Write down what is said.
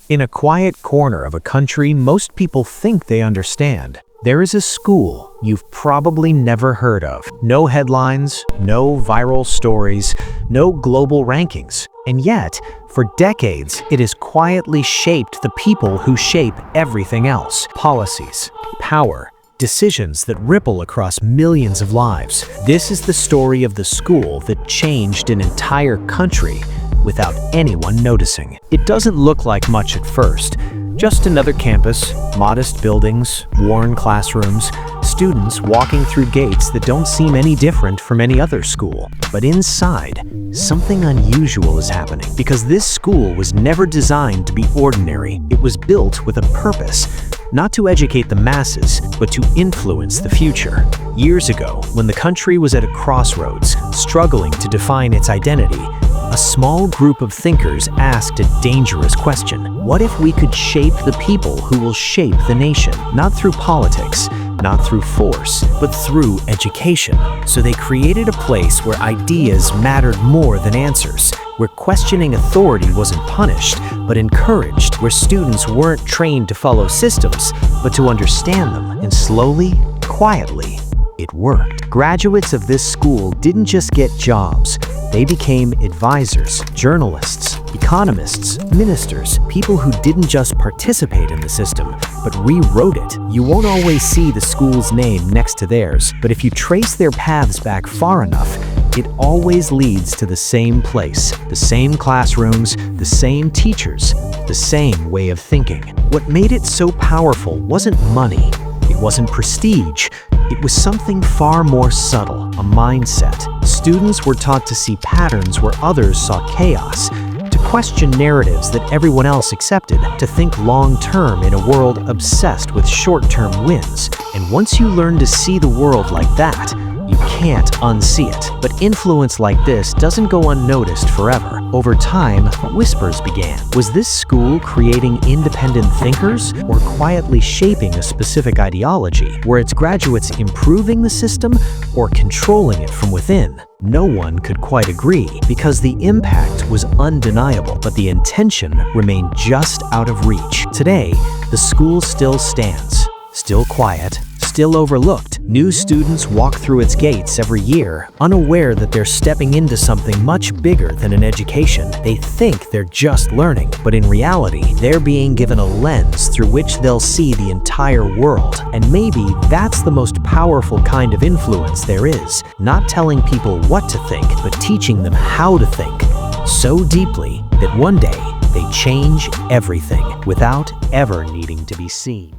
In a quiet corner of a country most people think they understand, there is a school you've probably never heard of. No headlines, no viral stories, no global rankings. And yet, for decades, it has quietly shaped the people who shape everything else. Policies, power, decisions that ripple across millions of lives. This is the story of the school that changed an entire country without anyone noticing. It doesn't look like much at first. Just another campus, modest buildings, worn classrooms, students walking through gates that don't seem any different from any other school. But inside, something unusual is happening, because this school was never designed to be ordinary. It was built with a purpose, not to educate the masses, but to influence the future. Years ago, when the country was at a crossroads, struggling to define its identity, a small group of thinkers asked a dangerous question. What if we could shape the people who will shape the nation? Not through politics, not through force, but through education. So they created a place where ideas mattered more than answers, where questioning authority wasn't punished, but encouraged, where students weren't trained to follow systems, but to understand them. And slowly, quietly, it worked. Graduates of this school didn't just get jobs. They became advisors, journalists, economists, ministers, people who didn't just participate in the system, but rewrote it. You won't always see the school's name next to theirs, but if you trace their paths back far enough, it always leads to the same place, the same classrooms, the same teachers, the same way of thinking. What made it so powerful wasn't money. It wasn't prestige. It was something far more subtle, a mindset. Students were taught to see patterns where others saw chaos, to question narratives that everyone else accepted, to think long-term in a world obsessed with short-term wins. And once you learn to see the world like that, you can't unsee it. But influence like this doesn't go unnoticed forever. Over time, whispers began. Was this school creating independent thinkers or quietly shaping a specific ideology? Were its graduates improving the system or controlling it from within? No one could quite agree, because the impact was undeniable, but the intention remained just out of reach. Today, the school still stands, still quiet, still overlooked. New students walk through its gates every year, unaware that they're stepping into something much bigger than an education. They think they're just learning, but in reality, they're being given a lens through which they'll see the entire world. And maybe that's the most powerful kind of influence there is, not telling people what to think, but teaching them how to think, so deeply that one day they change everything without ever needing to be seen.